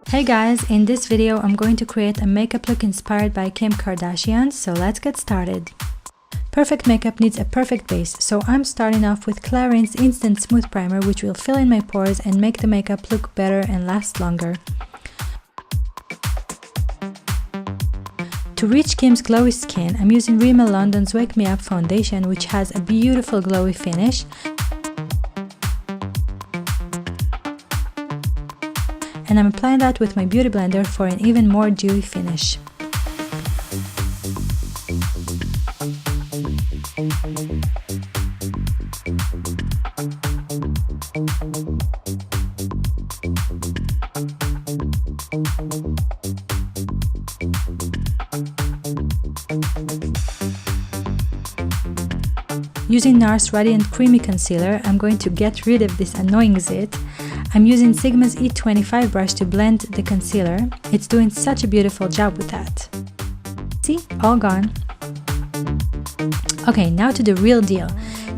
Hey guys, in this video I'm going to create a makeup look inspired by Kim Kardashian, so let's get started. Perfect makeup needs a perfect base, so I'm starting off with Clarine's Instant Smooth Primer, which will fill in my pores and make the makeup look better and last longer. To reach Kim's glowy skin, I'm using Rimmel London's Wake Me Up foundation, which has a beautiful glowy finish. And I'm applying that with my beauty blender for an even more dewy finish. Using NARS Radiant Creamy Concealer, I'm going to get rid of this annoying zit. I'm using Sigma's E25 brush to blend the concealer. It's doing such a beautiful job with that. See? All gone. Okay, now to the real deal.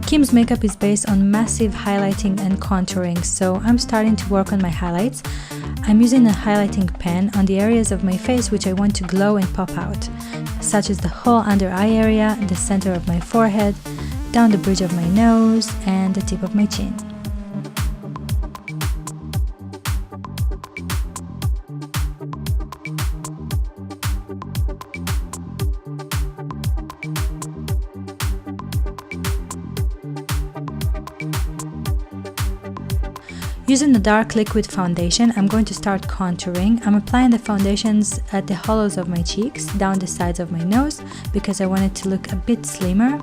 Kim's makeup is based on massive highlighting and contouring, so I'm starting to work on my highlights. I'm using a highlighting pen on the areas of my face which I want to glow and pop out, such as the whole under eye area, the center of my forehead, down the bridge of my nose, and the tip of my chin. Using the dark liquid foundation, I'm going to start contouring. I'm applying the foundations at the hollows of my cheeks, down the sides of my nose, because I want it to look a bit slimmer.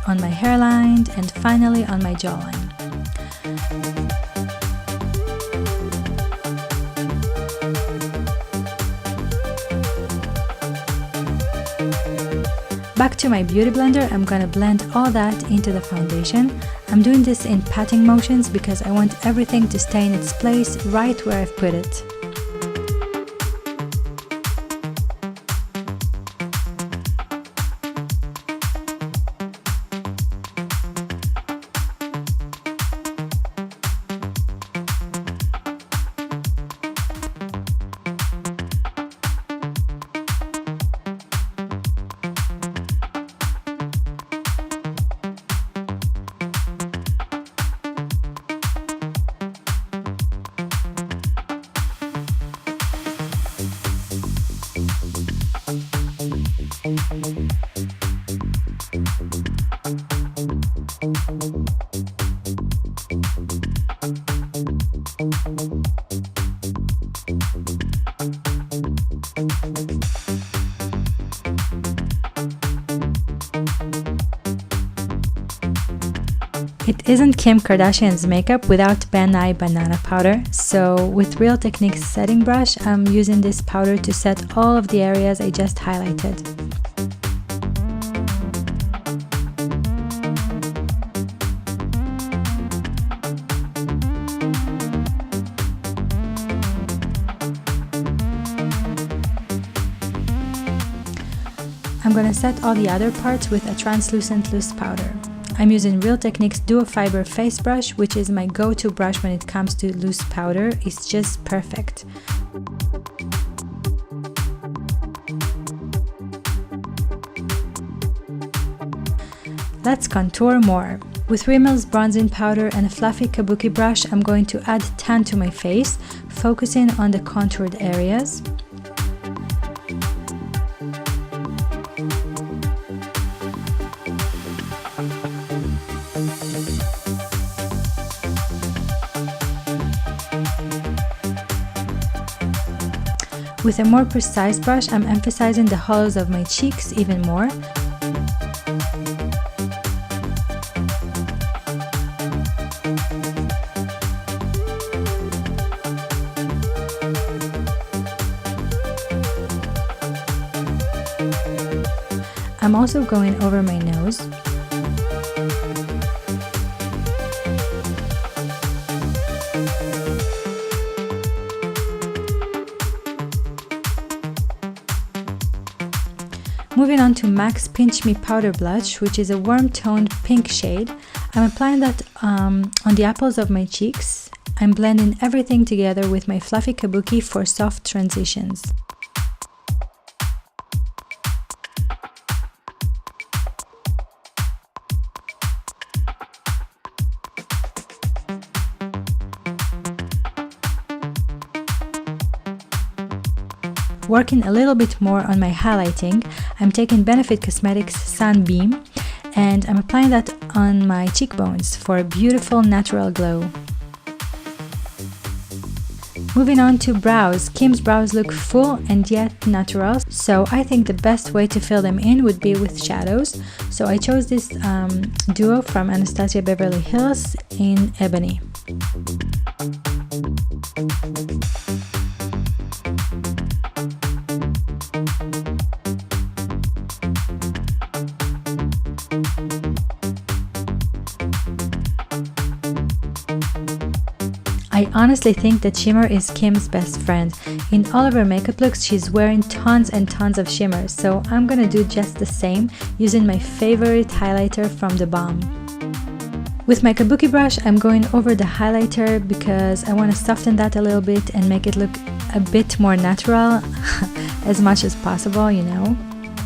On my hairline, and finally on my jawline. Back to my beauty blender, I'm gonna blend all that into the foundation. I'm doing this in patting motions because I want everything to stay in its place right where I've put it. It isn't Kim Kardashian's makeup without Ban Eye Banana Powder, so with Real Techniques setting brush, I'm using this powder to set all of the areas I just highlighted. I'm gonna set all the other parts with a translucent loose powder. I'm using Real Techniques Duo Fiber Face Brush, which is my go-to brush when it comes to loose powder. It's just perfect. Let's contour more. With Rimmel's bronzing powder and a fluffy Kabuki brush, I'm going to add tan to my face, focusing on the contoured areas. With a more precise brush, I'm emphasizing the hollows of my cheeks even more. I'm also going over my nose. Moving on to MAC's Pinch Me Powder Blush, which is a warm-toned pink shade. I'm applying that on the apples of my cheeks. I'm blending everything together with my fluffy kabuki for soft transitions. Working a little bit more on my highlighting, I'm taking Benefit Cosmetics Sunbeam and I'm applying that on my cheekbones for a beautiful natural glow. Moving on to brows. Kim's brows look full and yet natural, so I think the best way to fill them in would be with shadows. So I chose this duo from Anastasia Beverly Hills in Ebony. I honestly think that shimmer is Kim's best friend. In all of her makeup looks, she's wearing tons and tons of shimmer, so I'm gonna do just the same using my favorite highlighter from the Balm. With my Kabuki brush, I'm going over the highlighter because I want to soften that a little bit and make it look a bit more natural as much as possible, you know.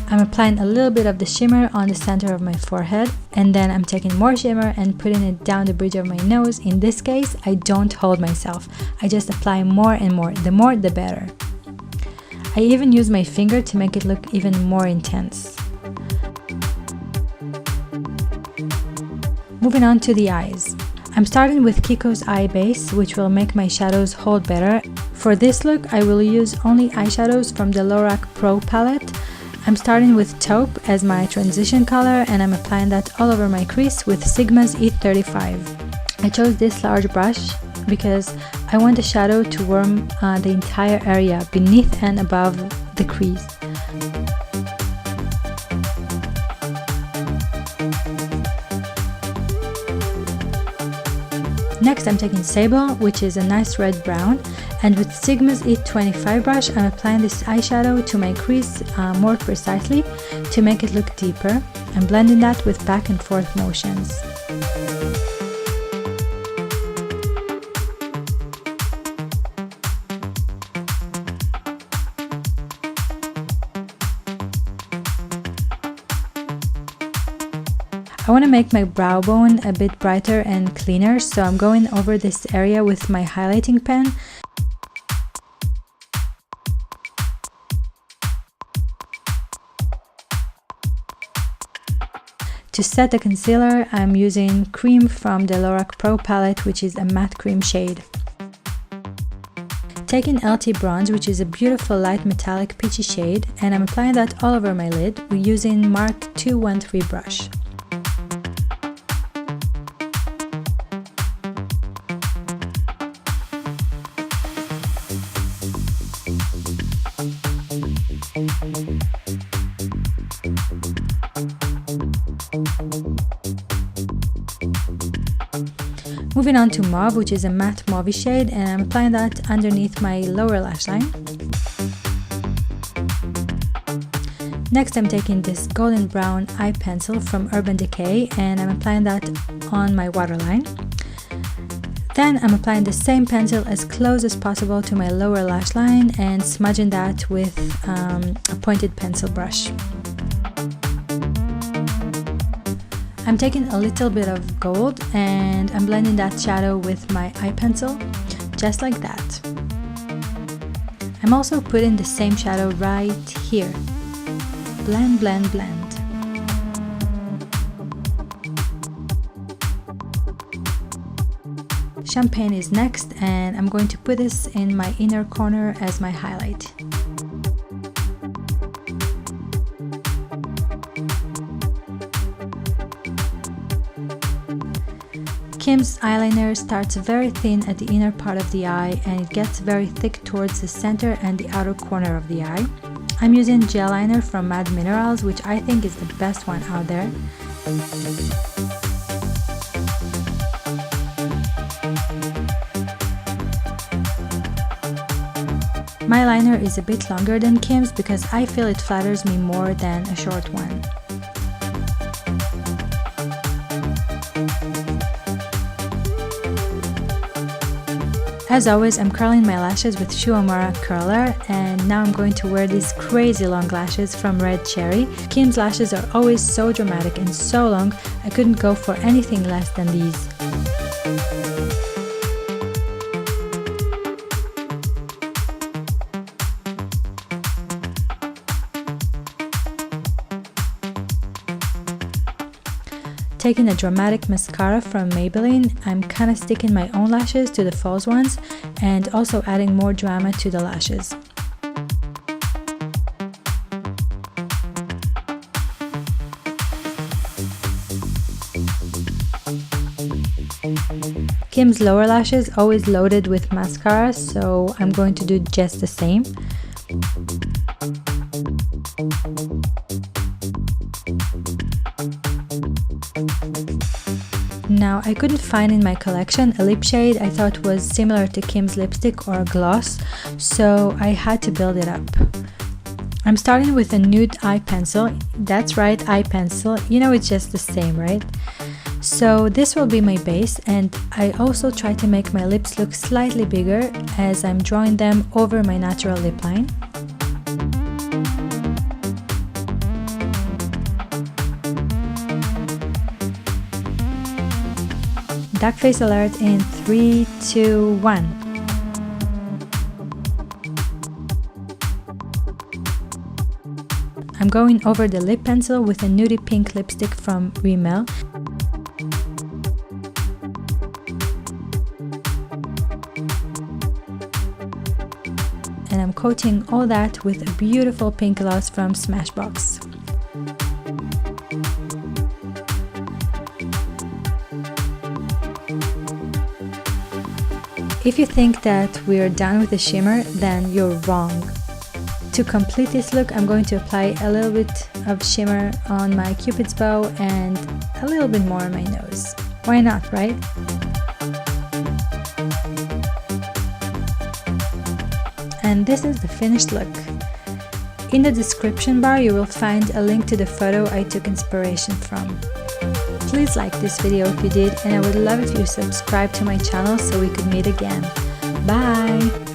I'm applying a little bit of the shimmer on the center of my forehead, and then I'm taking more shimmer and putting it down the bridge of my nose. In this case, I don't hold myself. I just apply more and more. The more, the better. I even use my finger to make it look even more intense. Moving on to the eyes. I'm starting with KIKO's eye base, which will make my shadows hold better. For this look, I will use only eyeshadows from the Lorac Pro palette. I'm starting with taupe as my transition color and I'm applying that all over my crease with Sigma's E35. I chose this large brush because I want the shadow to warm the entire area beneath and above the crease. Next I'm taking Sable, which is a nice red brown, and with Sigma's E25 brush I'm applying this eyeshadow to my crease more precisely to make it look deeper. I'm blending that with back and forth motions. I want to make my brow bone a bit brighter and cleaner, so I'm going over this area with my highlighting pen. To set the concealer, I'm using cream from the Lorac Pro palette, which is a matte cream shade. Taking LT Bronze, which is a beautiful light metallic peachy shade, and I'm applying that all over my lid using Mark 213 brush. Moving on to Mauve, which is a matte mauve shade, and I'm applying that underneath my lower lash line. Next I'm taking this golden brown eye pencil from Urban Decay and I'm applying that on my waterline. Then I'm applying the same pencil as close as possible to my lower lash line and smudging that with a pointed pencil brush. I'm taking a little bit of gold and I'm blending that shadow with my eye pencil, just like that. I'm also putting the same shadow right here. Blend, blend, blend. Champagne is next and I'm going to put this in my inner corner as my highlight. Kim's eyeliner starts very thin at the inner part of the eye and it gets very thick towards the center and the outer corner of the eye. I'm using gel liner from Mad Minerals, which I think is the best one out there. My liner is a bit longer than Kim's because I feel it flatters me more than a short one. As always, I'm curling my lashes with Shuamura curler, and now I'm going to wear these crazy long lashes from Red Cherry. Kim's lashes are always so dramatic and so long, I couldn't go for anything less than these. Taking a dramatic mascara from Maybelline, I'm kinda sticking my own lashes to the false ones and also adding more drama to the lashes. Kim's lower lashes always loaded with mascara, so I'm going to do just the same. Now, I couldn't find in my collection a lip shade I thought was similar to Kim's lipstick or gloss, so I had to build it up. I'm starting with a nude eye pencil. That's right, eye pencil. You know, it's just the same, right? So this will be my base, and I also try to make my lips look slightly bigger as I'm drawing them over my natural lip line. Duck face alert in 3, 2, 1. I'm going over the lip pencil with a nudie pink lipstick from Rimmel. And I'm coating all that with a beautiful pink gloss from Smashbox. If you think that we're done with the shimmer, then you're wrong. To complete this look, I'm going to apply a little bit of shimmer on my Cupid's bow and a little bit more on my nose. Why not, right? And this is the finished look. In the description bar, you will find a link to the photo I took inspiration from. Please like this video if you did, and I would love if you subscribe to my channel so we could meet again. Bye!